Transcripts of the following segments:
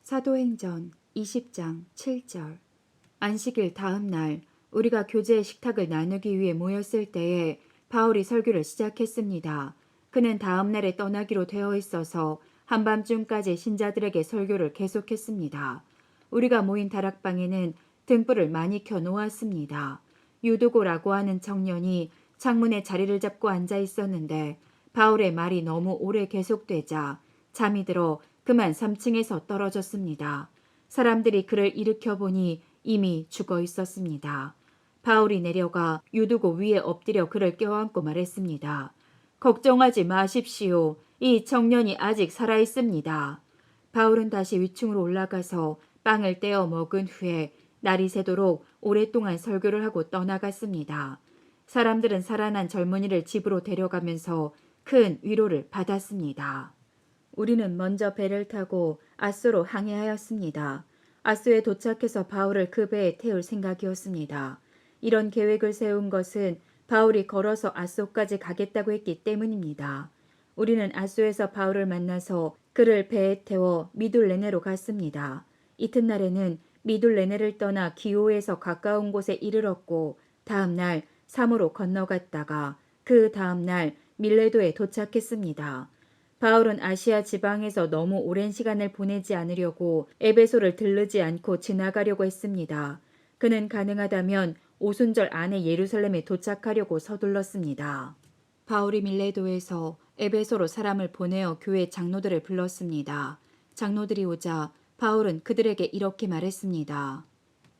사도행전 20장 7절. 안식일 다음 날 우리가 교제의 식탁을 나누기 위해 모였을 때에 바울이 설교를 시작했습니다. 그는 다음 날에 떠나기로 되어 있어서 한밤중까지 신자들에게 설교를 계속했습니다. 우리가 모인 다락방에는 등불을 많이 켜놓았습니다. 유두고라고 하는 청년이 창문에 자리를 잡고 앉아 있었는데 바울의 말이 너무 오래 계속되자 잠이 들어 그만 3층에서 떨어졌습니다. 사람들이 그를 일으켜 보니 이미 죽어 있었습니다. 바울이 내려가 유두고 위에 엎드려 그를 껴안고 말했습니다. 걱정하지 마십시오. 이 청년이 아직 살아 있습니다. 바울은 다시 위층으로 올라가서 빵을 떼어 먹은 후에 날이 새도록 오랫동안 설교를 하고 떠나갔습니다. 사람들은 살아난 젊은이를 집으로 데려가면서 큰 위로를 받았습니다. 우리는 먼저 배를 타고 아소로 항해하였습니다. 아소에 도착해서 바울을 그 배에 태울 생각이었습니다. 이런 계획을 세운 것은 바울이 걸어서 아소까지 가겠다고 했기 때문입니다. 우리는 아소에서 바울을 만나서 그를 배에 태워 미둘레네로 갔습니다. 이튿날에는 미둘레네를 떠나 기호에서 가까운 곳에 이르렀고 다음 날 사모로 건너갔다가 그 다음 날 밀레도에 도착했습니다. 바울은 아시아 지방에서 너무 오랜 시간을 보내지 않으려고 에베소를 들르지 않고 지나가려고 했습니다. 그는 가능하다면 오순절 안에 예루살렘에 도착하려고 서둘렀습니다. 바울이 밀레도에서 에베소로 사람을 보내어 교회 장로들을 불렀습니다. 장로들이 오자 바울은 그들에게 이렇게 말했습니다.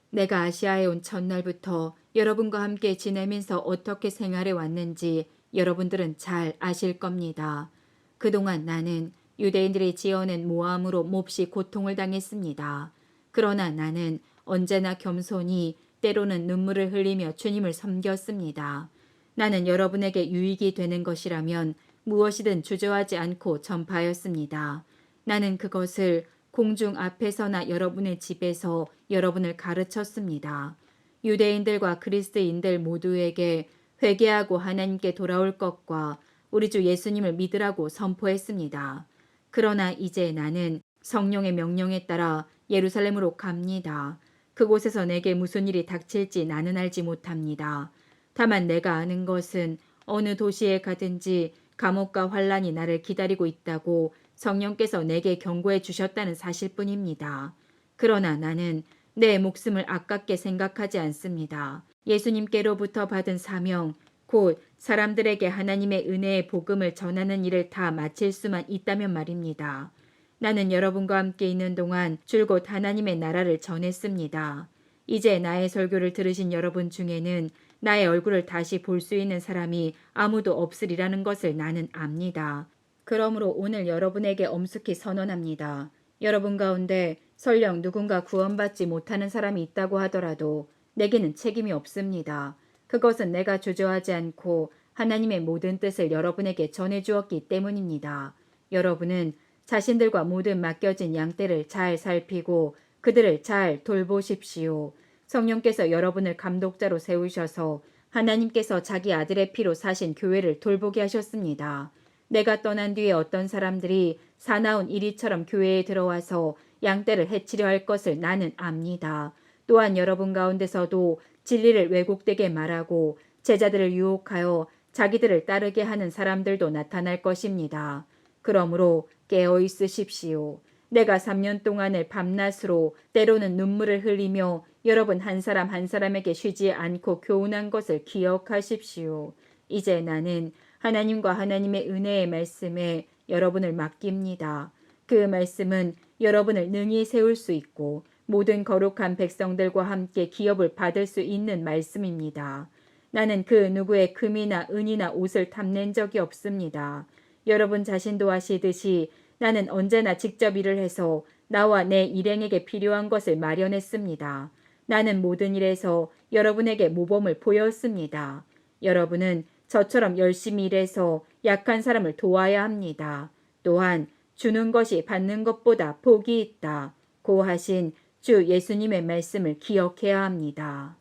내가 아시아에 온 첫날부터 여러분과 함께 지내면서 어떻게 생활해 왔는지 여러분들은 잘 아실 겁니다. 그동안 나는 유대인들이 지어낸 모함으로 몹시 고통을 당했습니다. 그러나 나는 언제나 겸손히 때로는 눈물을 흘리며 주님을 섬겼습니다. 나는 여러분에게 유익이 되는 것이라면 무엇이든 주저하지 않고 전파하였습니다. 나는 그것을 공중 앞에서나 여러분의 집에서 여러분을 가르쳤습니다. 유대인들과 그리스도인들 모두에게 회개하고 하나님께 돌아올 것과 우리 주 예수님을 믿으라고 선포했습니다. 그러나 이제 나는 성령의 명령에 따라 예루살렘으로 갑니다. 그곳에서 내게 무슨 일이 닥칠지 나는 알지 못합니다. 다만 내가 아는 것은 어느 도시에 가든지 감옥과 환란이 나를 기다리고 있다고 성령께서 내게 경고해 주셨다는 사실뿐입니다. 그러나 나는 내 목숨을 아깝게 생각하지 않습니다. 예수님께로부터 받은 사명, 곧 사람들에게 하나님의 은혜의 복음을 전하는 일을 다 마칠 수만 있다면 말입니다. 나는 여러분과 함께 있는 동안 줄곧 하나님의 나라를 전했습니다. 이제 나의 설교를 들으신 여러분 중에는 나의 얼굴을 다시 볼 수 있는 사람이 아무도 없으리라는 것을 나는 압니다. 그러므로 오늘 여러분에게 엄숙히 선언합니다. 여러분 가운데 설령 누군가 구원받지 못하는 사람이 있다고 하더라도 내게는 책임이 없습니다. 그것은 내가 주저하지 않고 하나님의 모든 뜻을 여러분에게 전해주었기 때문입니다. 여러분은 자신들과 모든 맡겨진 양떼를 잘 살피고 그들을 잘 돌보십시오. 성령께서 여러분을 감독자로 세우셔서 하나님께서 자기 아들의 피로 사신 교회를 돌보게 하셨습니다. 내가 떠난 뒤에 어떤 사람들이 사나운 이리처럼 교회에 들어와서 양떼를 해치려 할 것을 나는 압니다. 또한 여러분 가운데서도 진리를 왜곡되게 말하고 제자들을 유혹하여 자기들을 따르게 하는 사람들도 나타날 것입니다. 그러므로 깨어 있으십시오. 내가 3년 동안을 밤낮으로 때로는 눈물을 흘리며 여러분 한 사람 한 사람에게 쉬지 않고 교훈한 것을 기억하십시오. 이제 나는 하나님과 하나님의 은혜의 말씀에 여러분을 맡깁니다. 그 말씀은 여러분을 능히 세울 수 있고 모든 거룩한 백성들과 함께 기업을 받을 수 있는 말씀입니다. 나는 그 누구의 금이나 은이나 옷을 탐낸 적이 없습니다. 여러분 자신도 아시듯이 나는 언제나 직접 일을 해서 나와 내 일행에게 필요한 것을 마련했습니다. 나는 모든 일에서 여러분에게 모범을 보였습니다. 여러분은 저처럼 열심히 일해서 약한 사람을 도와야 합니다. 또한 주는 것이 받는 것보다 복이 있다. 고 하신 주 예수님의 말씀을 기억해야 합니다.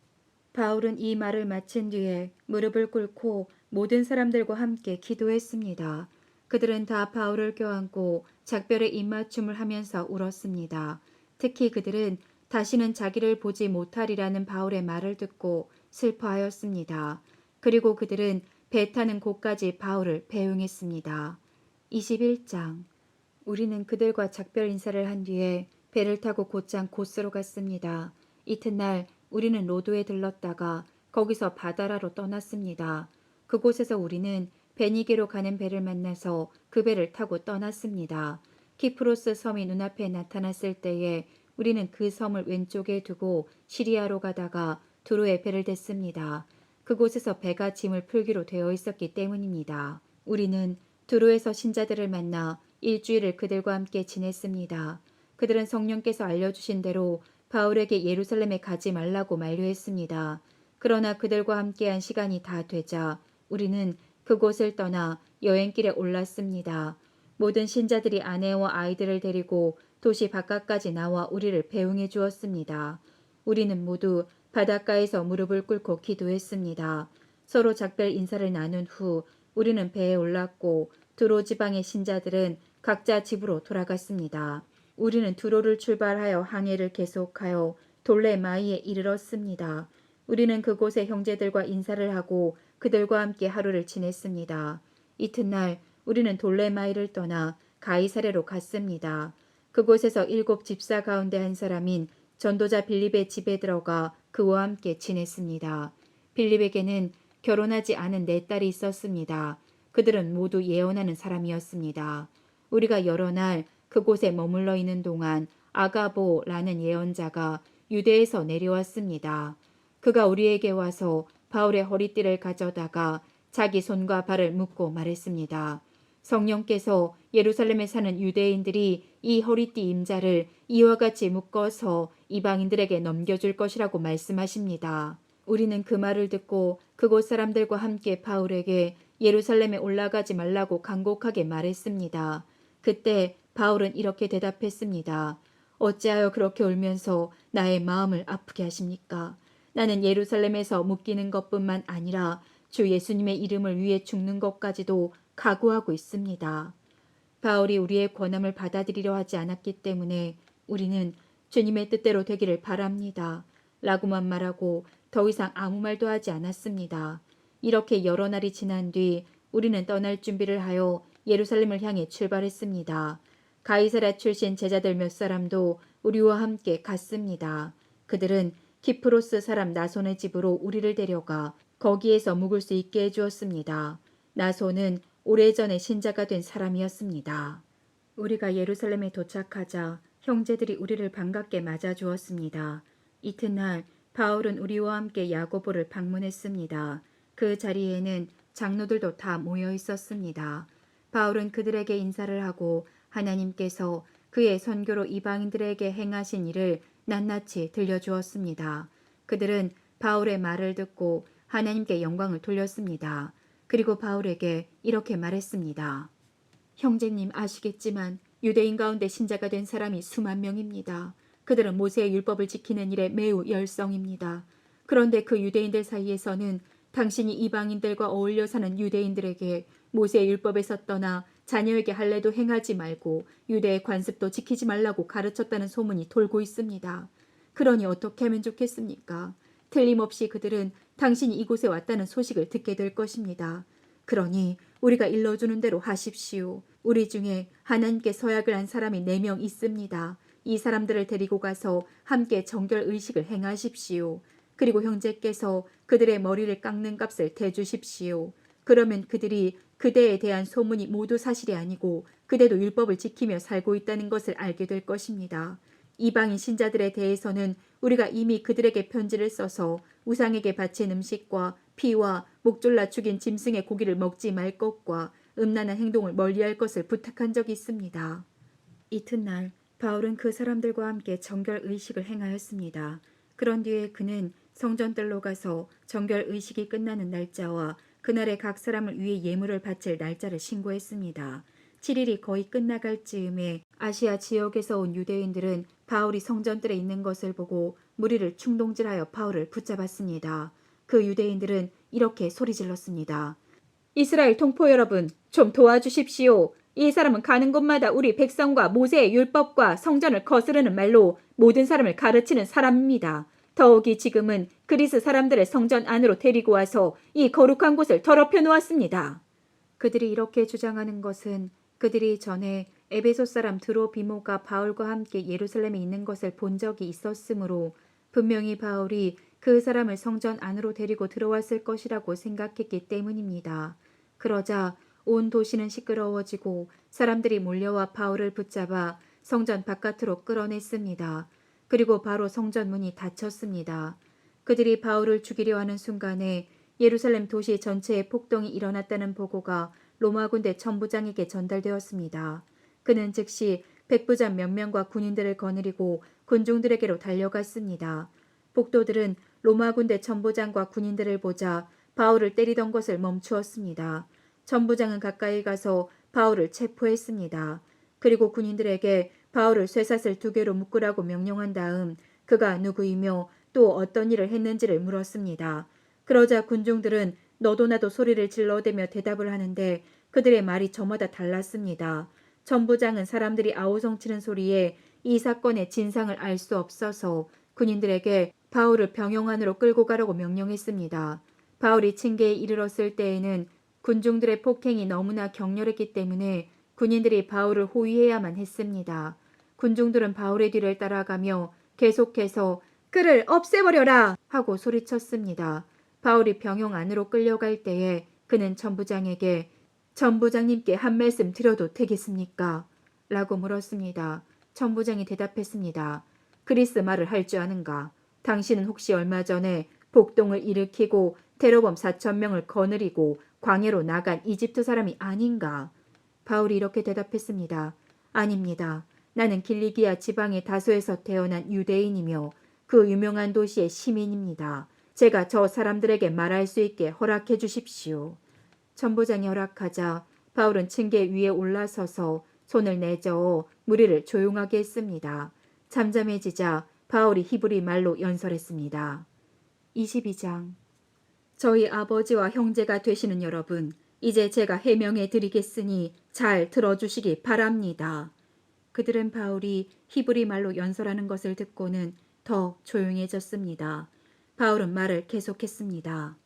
바울은 이 말을 마친 뒤에 무릎을 꿇고 모든 사람들과 함께 기도했습니다. 그들은 다 바울을 껴안고 작별의 입맞춤을 하면서 울었습니다. 특히 그들은 다시는 자기를 보지 못하리라는 바울의 말을 듣고 슬퍼하였습니다. 그리고 그들은 배 타는 곳까지 바울을 배웅했습니다. 21장. 우리는 그들과 작별 인사를 한 뒤에 배를 타고 곧장 고스로 갔습니다. 이튿날 우리는 로도에 들렀다가 거기서 바다라로 떠났습니다. 그곳에서 우리는 베니게로 가는 배를 만나서 그 배를 타고 떠났습니다. 키프로스 섬이 눈앞에 나타났을 때에 우리는 그 섬을 왼쪽에 두고 시리아로 가다가 두로에 배를 댔습니다. 그곳에서 배가 짐을 풀기로 되어 있었기 때문입니다. 우리는 두로에서 신자들을 만나 일주일을 그들과 함께 지냈습니다. 그들은 성령께서 알려주신 대로 바울에게 예루살렘에 가지 말라고 만류했습니다. 그러나 그들과 함께한 시간이 다 되자 우리는 그곳을 떠나 여행길에 올랐습니다. 모든 신자들이 아내와 아이들을 데리고 도시 바깥까지 나와 우리를 배웅해 주었습니다. 우리는 모두 바닷가에서 무릎을 꿇고 기도했습니다. 서로 작별 인사를 나눈 후 우리는 배에 올랐고 두로 지방의 신자들은 각자 집으로 돌아갔습니다. 우리는 두로를 출발하여 항해를 계속하여 돌레마이에 이르렀습니다. 우리는 그곳의 형제들과 인사를 하고 그들과 함께 하루를 지냈습니다. 이튿날 우리는 돌레마이를 떠나 가이사레로 갔습니다. 그곳에서 7 집사 가운데 한 사람인 전도자 빌립의 집에 들어가 그와 함께 지냈습니다. 빌립에게는 결혼하지 않은 4딸이 있었습니다. 그들은 모두 예언하는 사람이었습니다. 우리가 여러 날 그곳에 머물러 있는 동안 아가보라는 예언자가 유대에서 내려왔습니다. 그가 우리에게 와서 바울의 허리띠를 가져다가 자기 손과 발을 묶고 말했습니다. 성령께서 예루살렘에 사는 유대인들이 이 허리띠 임자를 이와 같이 묶어서 이방인들에게 넘겨줄 것이라고 말씀하십니다. 우리는 그 말을 듣고 그곳 사람들과 함께 바울에게 예루살렘에 올라가지 말라고 간곡하게 말했습니다. 그때 바울은 이렇게 대답했습니다. 어찌하여 그렇게 울면서 나의 마음을 아프게 하십니까? 나는 예루살렘에서 묶이는 것뿐만 아니라 주 예수님의 이름을 위해 죽는 것까지도 각오하고 있습니다. 바울이 우리의 권함을 받아들이려 하지 않았기 때문에 우리는 주님의 뜻대로 되기를 바랍니다. 라고만 말하고 더 이상 아무 말도 하지 않았습니다. 이렇게 여러 날이 지난 뒤 우리는 떠날 준비를 하여 예루살렘을 향해 출발했습니다. 가이사랴 출신 제자들 몇 사람도 우리와 함께 갔습니다. 그들은 키프로스 사람 나손의 집으로 우리를 데려가 거기에서 묵을 수 있게 해주었습니다. 나손은 오래전에 신자가 된 사람이었습니다. 우리가 예루살렘에 도착하자 형제들이 우리를 반갑게 맞아주었습니다. 이튿날 바울은 우리와 함께 야고보를 방문했습니다. 그 자리에는 장로들도 다 모여 있었습니다. 바울은 그들에게 인사를 하고 하나님께서 그의 선교로 이방인들에게 행하신 일을 낱낱이 들려주었습니다. 그들은 바울의 말을 듣고 하나님께 영광을 돌렸습니다. 그리고 바울에게 이렇게 말했습니다. 형제님 아시겠지만 유대인 가운데 신자가 된 사람이 수만 명입니다. 그들은 모세의 율법을 지키는 일에 매우 열성입니다. 그런데 그 유대인들 사이에서는 당신이 이방인들과 어울려 사는 유대인들에게 모세의 율법에서 떠나 자녀에게 할례도 행하지 말고 유대의 관습도 지키지 말라고 가르쳤다는 소문이 돌고 있습니다. 그러니 어떻게 하면 좋겠습니까? 틀림없이 그들은 당신이 이곳에 왔다는 소식을 듣게 될 것입니다. 그러니 우리가 일러주는 대로 하십시오. 우리 중에 하나님께 서약을 한 사람이 4명 있습니다. 이 사람들을 데리고 가서 함께 정결 의식을 행하십시오. 그리고 형제께서 그들의 머리를 깎는 값을 대주십시오. 그러면 그들이 그대에 대한 소문이 모두 사실이 아니고 그대도 율법을 지키며 살고 있다는 것을 알게 될 것입니다. 이방인 신자들에 대해서는 우리가 이미 그들에게 편지를 써서 우상에게 바친 음식과 피와 목졸라 죽인 짐승의 고기를 먹지 말 것과 음란한 행동을 멀리할 것을 부탁한 적이 있습니다. 이튿날 바울은 그 사람들과 함께 정결 의식을 행하였습니다. 그런 뒤에 그는 성전들로 가서 정결 의식이 끝나는 날짜와 그날에 각 사람을 위해 예물을 바칠 날짜를 신고했습니다. 7일이 거의 끝나갈 즈음에 아시아 지역에서 온 유대인들은 바울이 성전들에 있는 것을 보고 무리를 충동질하여 바울을 붙잡았습니다. 그 유대인들은 이렇게 소리질렀습니다. 이스라엘 동포 여러분, 좀 도와주십시오. 이 사람은 가는 곳마다 우리 백성과 모세의 율법과 성전을 거스르는 말로 모든 사람을 가르치는 사람입니다. 더욱이 지금은 그리스 사람들을 성전 안으로 데리고 와서 이 거룩한 곳을 더럽혀 놓았습니다. 그들이 이렇게 주장하는 것은 그들이 전에 에베소 사람 드로비모가 바울과 함께 예루살렘에 있는 것을 본 적이 있었으므로 분명히 바울이 그 사람을 성전 안으로 데리고 들어왔을 것이라고 생각했기 때문입니다. 그러자 온 도시는 시끄러워지고 사람들이 몰려와 바울을 붙잡아 성전 바깥으로 끌어냈습니다. 그리고 바로 성전 문이 닫혔습니다. 그들이 바울을 죽이려 하는 순간에 예루살렘 도시 전체에 폭동이 일어났다는 보고가 로마 군대 천부장에게 전달되었습니다. 그는 즉시 백부장 몇 명과 군인들을 거느리고 군중들에게로 달려갔습니다. 복도들은 로마 군대 천부장과 군인들을 보자 바울을 때리던 것을 멈추었습니다. 천부장은 가까이 가서 바울을 체포했습니다. 그리고 군인들에게 바울을 쇠사슬 2개로 묶으라고 명령한 다음 그가 누구이며 또 어떤 일을 했는지를 물었습니다. 그러자 군중들은 너도 나도 소리를 질러대며 대답을 하는데 그들의 말이 저마다 달랐습니다. 천부장은 사람들이 아우성치는 소리에 이 사건의 진상을 알 수 없어서 군인들에게 바울을 병영 안으로 끌고 가라고 명령했습니다. 바울이 층계에 이르렀을 때에는 군중들의 폭행이 너무나 격렬했기 때문에 군인들이 바울을 호위해야만 했습니다. 군중들은 바울의 뒤를 따라가며 계속해서 그를 없애버려라 하고 소리쳤습니다. 바울이 병영 안으로 끌려갈 때에 그는 천부장에게 천부장님께 한 말씀 드려도 되겠습니까? 라고 물었습니다. 천부장이 대답했습니다. 그리스 말을 할 줄 아는가? 당신은 혹시 얼마 전에 폭동을 일으키고 테러범 4,000명을 거느리고 광야로 나간 이집트 사람이 아닌가? 바울이 이렇게 대답했습니다. 아닙니다. 나는 길리기아 지방의 다소에서 태어난 유대인이며 그 유명한 도시의 시민입니다. 제가 저 사람들에게 말할 수 있게 허락해 주십시오. 천부장이 허락하자 바울은 층계 위에 올라서서 손을 내저어 무리를 조용하게 했습니다. 잠잠해지자 바울이 히브리 말로 연설했습니다. 22장 저희 아버지와 형제가 되시는 여러분, 이제 제가 해명해 드리겠으니 잘 들어주시기 바랍니다. 그들은 바울이 히브리 말로 연설하는 것을 듣고는 더 조용해졌습니다. 바울은 말을 계속했습니다.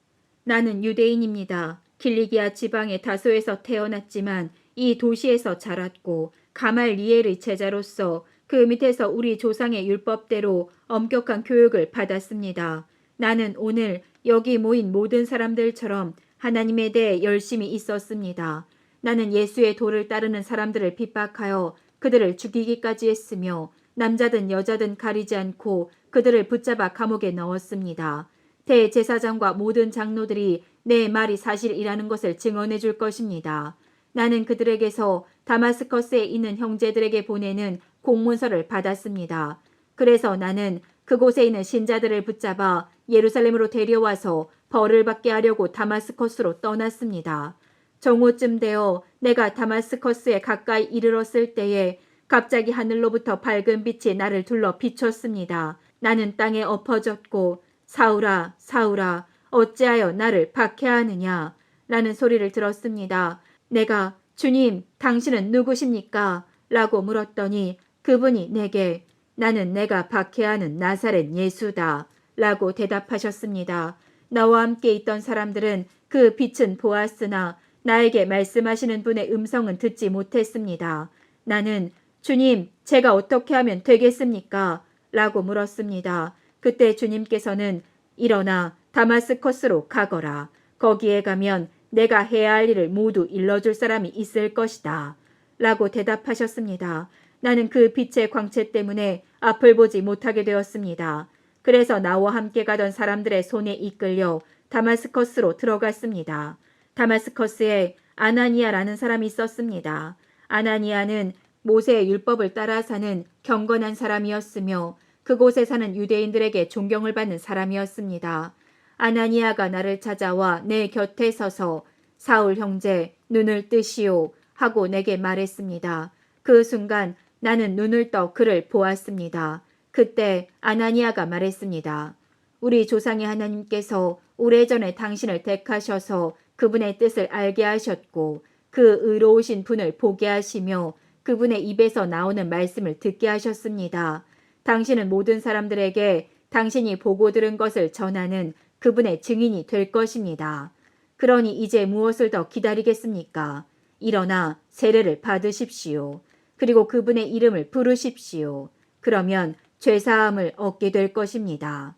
나는 유대인입니다. 길리기아 지방의 다소에서 태어났지만 이 도시에서 자랐고 가말리엘의 제자로서 그 밑에서 우리 조상의 율법대로 엄격한 교육을 받았습니다. 나는 오늘 여기 모인 모든 사람들처럼 하나님에 대해 열심히 있었습니다. 나는 예수의 도를 따르는 사람들을 핍박하여 그들을 죽이기까지 했으며 남자든 여자든 가리지 않고 그들을 붙잡아 감옥에 넣었습니다. 대제사장과 모든 장로들이 내 말이 사실이라는 것을 증언해 줄 것입니다. 나는 그들에게서 다마스커스에 있는 형제들에게 보내는 공문서를 받았습니다. 그래서 나는 그곳에 있는 신자들을 붙잡아 예루살렘으로 데려와서 벌을 받게 하려고 다마스커스로 떠났습니다. 정오쯤 되어 내가 다마스커스에 가까이 이르렀을 때에 갑자기 하늘로부터 밝은 빛이 나를 둘러 비췄습니다. 나는 땅에 엎어졌고 사울아 사울아 어찌하여 나를 박해하느냐 라는 소리를 들었습니다. 내가 주님 당신은 누구십니까? 라고 물었더니 그분이 내게 나는 내가 박해하는 나사렛 예수다 라고 대답하셨습니다. 나와 함께 있던 사람들은 그 빛은 보았으나 나에게 말씀하시는 분의 음성은 듣지 못했습니다. 나는 주님 제가 어떻게 하면 되겠습니까? 라고 물었습니다. 그때 주님께서는 일어나 다마스커스로 가거라. 거기에 가면 내가 해야 할 일을 모두 일러줄 사람이 있을 것이다. 라고 대답하셨습니다. 나는 그 빛의 광채 때문에 앞을 보지 못하게 되었습니다. 그래서 나와 함께 가던 사람들의 손에 이끌려 다마스커스로 들어갔습니다. 다마스커스에 아나니아라는 사람이 있었습니다. 아나니아는 모세의 율법을 따라 사는 경건한 사람이었으며 그곳에 사는 유대인들에게 존경을 받는 사람이었습니다. 아나니아가 나를 찾아와 내 곁에 서서 사울 형제 눈을 뜨시오 하고 내게 말했습니다. 그 순간 나는 눈을 떠 그를 보았습니다. 그때 아나니아가 말했습니다. 우리 조상의 하나님께서 오래전에 당신을 택하셔서 그분의 뜻을 알게 하셨고 그 의로우신 분을 보게 하시며 그분의 입에서 나오는 말씀을 듣게 하셨습니다. 당신은 모든 사람들에게 당신이 보고 들은 것을 전하는 그분의 증인이 될 것입니다. 그러니 이제 무엇을 더 기다리겠습니까? 일어나 세례를 받으십시오. 그리고 그분의 이름을 부르십시오. 그러면 죄사함을 얻게 될 것입니다.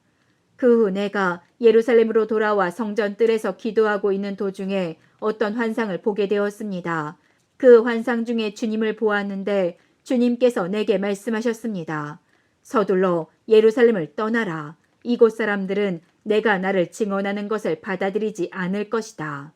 그 후 내가 예루살렘으로 돌아와 성전 뜰에서 기도하고 있는 도중에 어떤 환상을 보게 되었습니다. 그 환상 중에 주님을 보았는데 주님께서 내게 말씀하셨습니다. 서둘러 예루살렘을 떠나라. 이곳 사람들은 내가 나를 증언하는 것을 받아들이지 않을 것이다.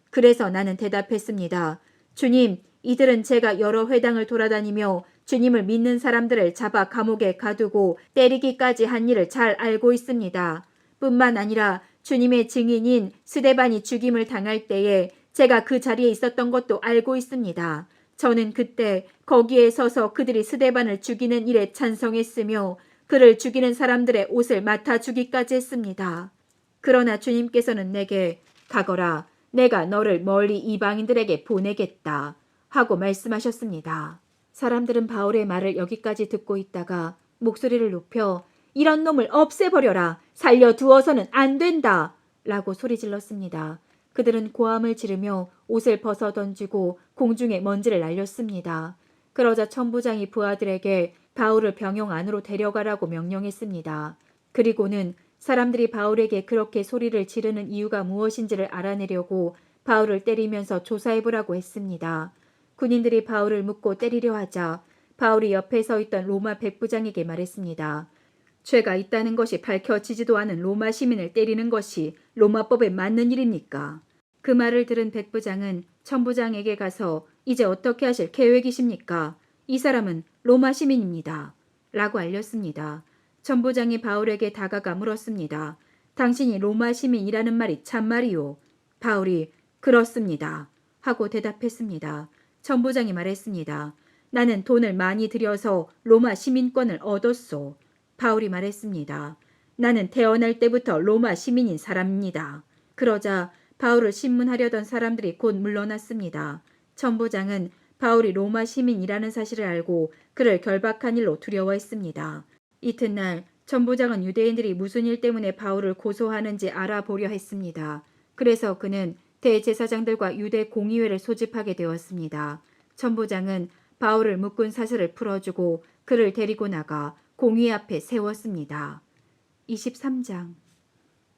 그래서 나는 대답했습니다. 주님, 이들은 제가 여러 회당을 돌아다니며 주님을 믿는 사람들을 잡아 감옥에 가두고 때리기까지 한 일을 잘 알고 있습니다. 뿐만 아니라 주님의 증인인 스데반이 죽임을 당할 때에 제가 그 자리에 있었던 것도 알고 있습니다. 저는 그때 거기에 서서 그들이 스데반을 죽이는 일에 찬성했으며 그를 죽이는 사람들의 옷을 맡아주기까지 했습니다. 그러나 주님께서는 내게 가거라. 내가 너를 멀리 이방인들에게 보내겠다 하고 말씀하셨습니다. 사람들은 바울의 말을 여기까지 듣고 있다가 목소리를 높여 이런 놈을 없애버려라. 살려두어서는 안 된다. 라고 소리질렀습니다. 그들은 고함을 지르며 옷을 벗어 던지고 공중에 먼지를 날렸습니다. 그러자 천부장이 부하들에게 바울을 병영 안으로 데려가라고 명령했습니다. 그리고는 사람들이 바울에게 그렇게 소리를 지르는 이유가 무엇인지를 알아내려고 바울을 때리면서 조사해보라고 했습니다. 군인들이 바울을 묶고 때리려 하자 바울이 옆에 서 있던 로마 백부장에게 말했습니다. 죄가 있다는 것이 밝혀지지도 않은 로마 시민을 때리는 것이 로마법에 맞는 일입니까? 그 말을 들은 백부장은 천부장에게 가서 이제 어떻게 하실 계획이십니까? 이 사람은 로마 시민입니다. 라고 알렸습니다. 천부장이 바울에게 다가가 물었습니다. 당신이 로마 시민이라는 말이 참말이요? 바울이 그렇습니다. 하고 대답했습니다. 천부장이 말했습니다. 나는 돈을 많이 들여서 로마 시민권을 얻었소. 바울이 말했습니다. 나는 태어날 때부터 로마 시민인 사람입니다. 그러자 바울을 신문하려던 사람들이 곧 물러났습니다. 천부장은 바울이 로마 시민이라는 사실을 알고 그를 결박한 일로 두려워했습니다. 이튿날 천부장은 유대인들이 무슨 일 때문에 바울을 고소하는지 알아보려 했습니다. 그래서 그는 대제사장들과 유대 공의회를 소집하게 되었습니다. 천부장은 바울을 묶은 사슬을 풀어주고 그를 데리고 나가 공의 앞에 세웠습니다. 23장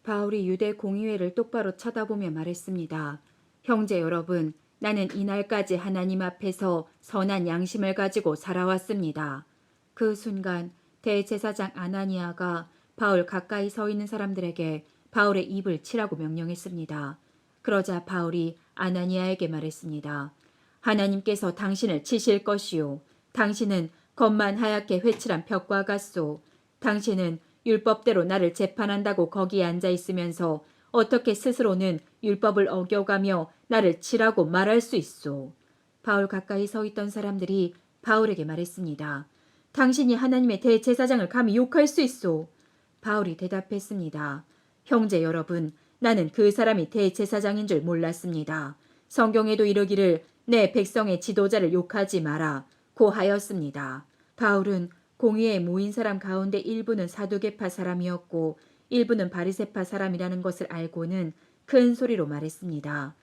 바울이 유대 공의회를 똑바로 쳐다보며 말했습니다. 형제 여러분, 나는 이날까지 하나님 앞에서 선한 양심을 가지고 살아왔습니다. 그 순간 대제사장 아나니아가 바울 가까이 서 있는 사람들에게 바울의 입을 치라고 명령했습니다. 그러자 바울이 아나니아에게 말했습니다. 하나님께서 당신을 치실 것이요. 당신은 겉만 하얗게 회칠한 벽과 같소. 당신은 율법대로 나를 재판한다고 거기에 앉아 있으면서 어떻게 스스로는 율법을 어겨가며 나를 치라고 말할 수 있소. 바울 가까이 서 있던 사람들이 바울에게 말했습니다. 당신이 하나님의 대제사장을 감히 욕할 수 있소. 바울이 대답했습니다. 형제 여러분, 나는 그 사람이 대제사장인 줄 몰랐습니다. 성경에도 이르기를 내 백성의 지도자를 욕하지 마라 고 하였습니다. 바울은 공의에 모인 사람 가운데 일부는 사두개파 사람이었고 일부는 바리새파 사람이라는 것을 알고는 큰 소리로 말했습니다.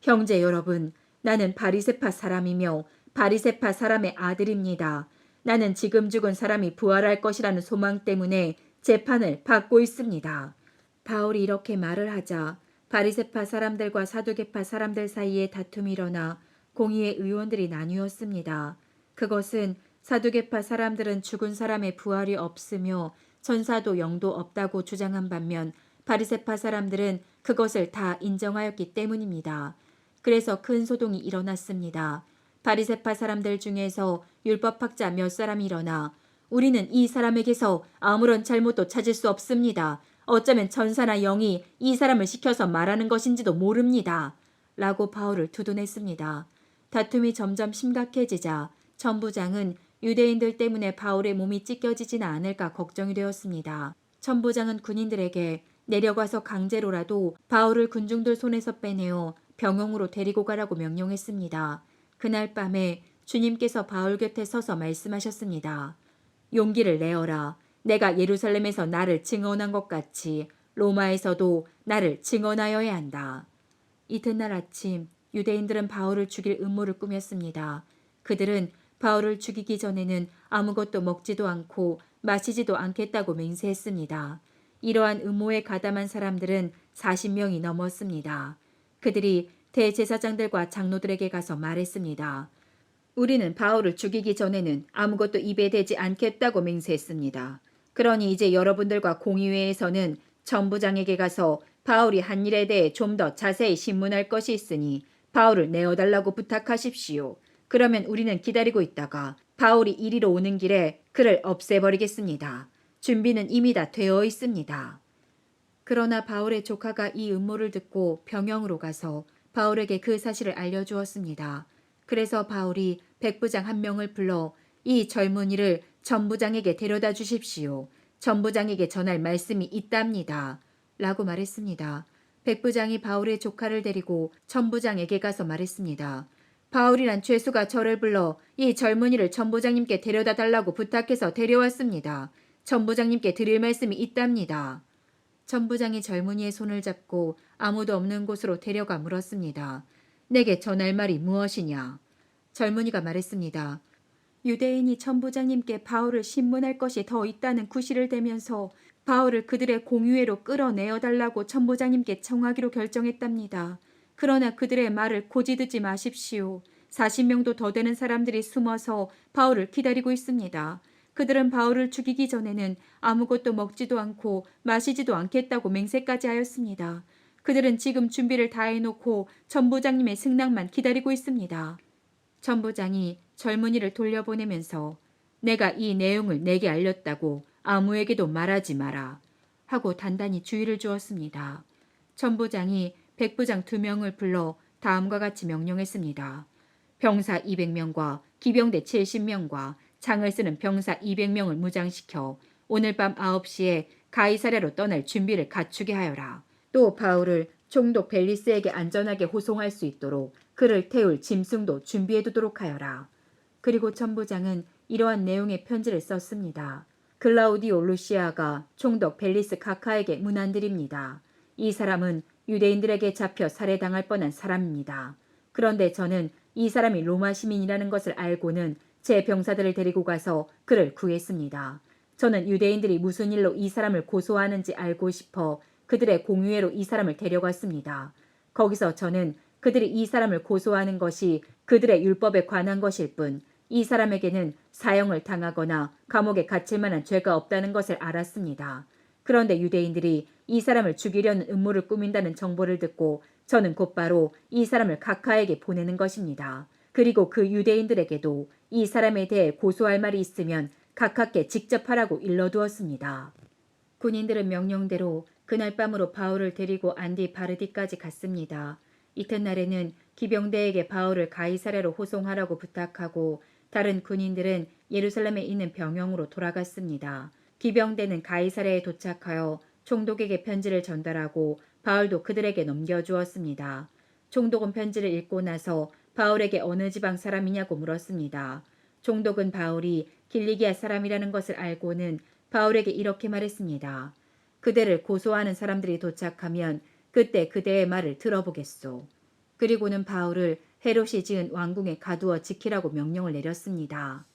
형제 여러분, 나는 바리새파 사람이며 바리새파 사람의 아들입니다. 나는 지금 죽은 사람이 부활할 것이라는 소망 때문에 재판을 받고 있습니다. 바울이 이렇게 말을 하자 바리새파 사람들과 사두개파 사람들 사이에 다툼이 일어나 공의회 의원들이 나뉘었습니다. 그것은 사두개파 사람들은 죽은 사람의 부활이 없으며 천사도 영도 없다고 주장한 반면 바리새파 사람들은 그것을 다 인정하였기 때문입니다. 그래서 큰 소동이 일어났습니다. 바리새파 사람들 중에서 율법학자 몇 사람이 일어나 우리는 이 사람에게서 아무런 잘못도 찾을 수 없습니다. 어쩌면 천사나 영이 이 사람을 시켜서 말하는 것인지도 모릅니다. 라고 바울을 두둔했습니다. 다툼이 점점 심각해지자 천부장은 유대인들 때문에 바울의 몸이 찢겨지지는 않을까 걱정이 되었습니다. 천부장은 군인들에게 내려가서 강제로라도 바울을 군중들 손에서 빼내어 병영으로 데리고 가라고 명령했습니다. 그날 밤에 주님께서 바울 곁에 서서 말씀하셨습니다. 용기를 내어라. 내가 예루살렘에서 나를 증언한 것 같이 로마에서도 나를 증언하여야 한다. 이튿날 아침 유대인들은 바울을 죽일 음모를 꾸몄습니다. 그들은 바울을 죽이기 전에는 아무것도 먹지도 않고 마시지도 않겠다고 맹세했습니다. 이러한 음모에 가담한 사람들은 40명이 넘었습니다. 그들이 대제사장들과 장로들에게 가서 말했습니다. 우리는 바울을 죽이기 전에는 아무것도 입에 대지 않겠다고 맹세했습니다. 그러니 이제 여러분들과 공의회에서는 전부장에게 가서 바울이 한 일에 대해 좀 더 자세히 신문할 것이 있으니 바울을 내어달라고 부탁하십시오. 그러면 우리는 기다리고 있다가 바울이 이리로 오는 길에 그를 없애버리겠습니다. 준비는 이미 다 되어 있습니다. 그러나 바울의 조카가 이 음모를 듣고 병영으로 가서 바울에게 그 사실을 알려주었습니다. 그래서 바울이 백부장 한 명을 불러 이 젊은이를 전부장에게 데려다 주십시오. 전부장에게 전할 말씀이 있답니다. 라고 말했습니다. 백부장이 바울의 조카를 데리고 전부장에게 가서 말했습니다. 바울이란 죄수가 저를 불러 이 젊은이를 전부장님께 데려다 달라고 부탁해서 데려왔습니다. 전부장님께 드릴 말씀이 있답니다. 전부장이 젊은이의 손을 잡고 아무도 없는 곳으로 데려가 물었습니다. 내게 전할 말이 무엇이냐? 젊은이가 말했습니다. 유대인이 전부장님께 바울을 신문할 것이 더 있다는 구실을 대면서 바울을 그들의 공유회로 끌어내어 달라고 전부장님께 청하기로 결정했답니다. 그러나 그들의 말을 고지 듣지 마십시오. 40명도 더 되는 사람들이 숨어서 바울을 기다리고 있습니다. 그들은 바울을 죽이기 전에는 아무것도 먹지도 않고 마시지도 않겠다고 맹세까지 하였습니다. 그들은 지금 준비를 다 해놓고 전부장님의 승낙만 기다리고 있습니다. 전부장이 젊은이를 돌려보내면서 내가 이 내용을 내게 알렸다고 아무에게도 말하지 마라 하고 단단히 주의를 주었습니다. 전부장이 백부장 2명을 불러 다음과 같이 명령했습니다. 병사 200명과 기병대 70명과 창을 쓰는 병사 200명을 무장시켜 오늘 밤 9시에 가이사랴로 떠날 준비를 갖추게 하여라. 또 바울을 총독 벨리스에게 안전하게 호송할 수 있도록 그를 태울 짐승도 준비해두도록 하여라. 그리고 전부장은 이러한 내용의 편지를 썼습니다. 글라우디오 루시아가 총독 벨리스 카카에게 문안드립니다. 이 사람은 유대인들에게 잡혀 살해당할 뻔한 사람입니다. 그런데 저는 이 사람이 로마 시민이라는 것을 알고는 제 병사들을 데리고 가서 그를 구했습니다. 저는 유대인들이 무슨 일로 이 사람을 고소하는지 알고 싶어 그들의 공유회로 이 사람을 데려갔습니다. 거기서 저는 그들이 이 사람을 고소하는 것이 그들의 율법에 관한 것일 뿐 이 사람에게는 사형을 당하거나 감옥에 갇힐 만한 죄가 없다는 것을 알았습니다. 그런데 유대인들이 이 사람을 죽이려는 음모를 꾸민다는 정보를 듣고 저는 곧바로 이 사람을 각하에게 보내는 것입니다. 그리고 그 유대인들에게도 이 사람에 대해 고소할 말이 있으면 각하께 직접 하라고 일러두었습니다. 군인들은 명령대로 그날 밤으로 바울을 데리고 안디 바르디까지 갔습니다. 이튿날에는 기병대에게 바울을 가이사랴로 호송하라고 부탁하고 다른 군인들은 예루살렘에 있는 병영으로 돌아갔습니다. 기병대는 가이사랴에 도착하여 총독에게 편지를 전달하고 바울도 그들에게 넘겨주었습니다. 총독은 편지를 읽고 나서 바울에게 어느 지방 사람이냐고 물었습니다. 총독은 바울이 길리기아 사람이라는 것을 알고는 바울에게 이렇게 말했습니다. 그대를 고소하는 사람들이 도착하면 그때 그대의 말을 들어보겠소. 그리고는 바울을 헤롯이 지은 왕궁에 가두어 지키라고 명령을 내렸습니다.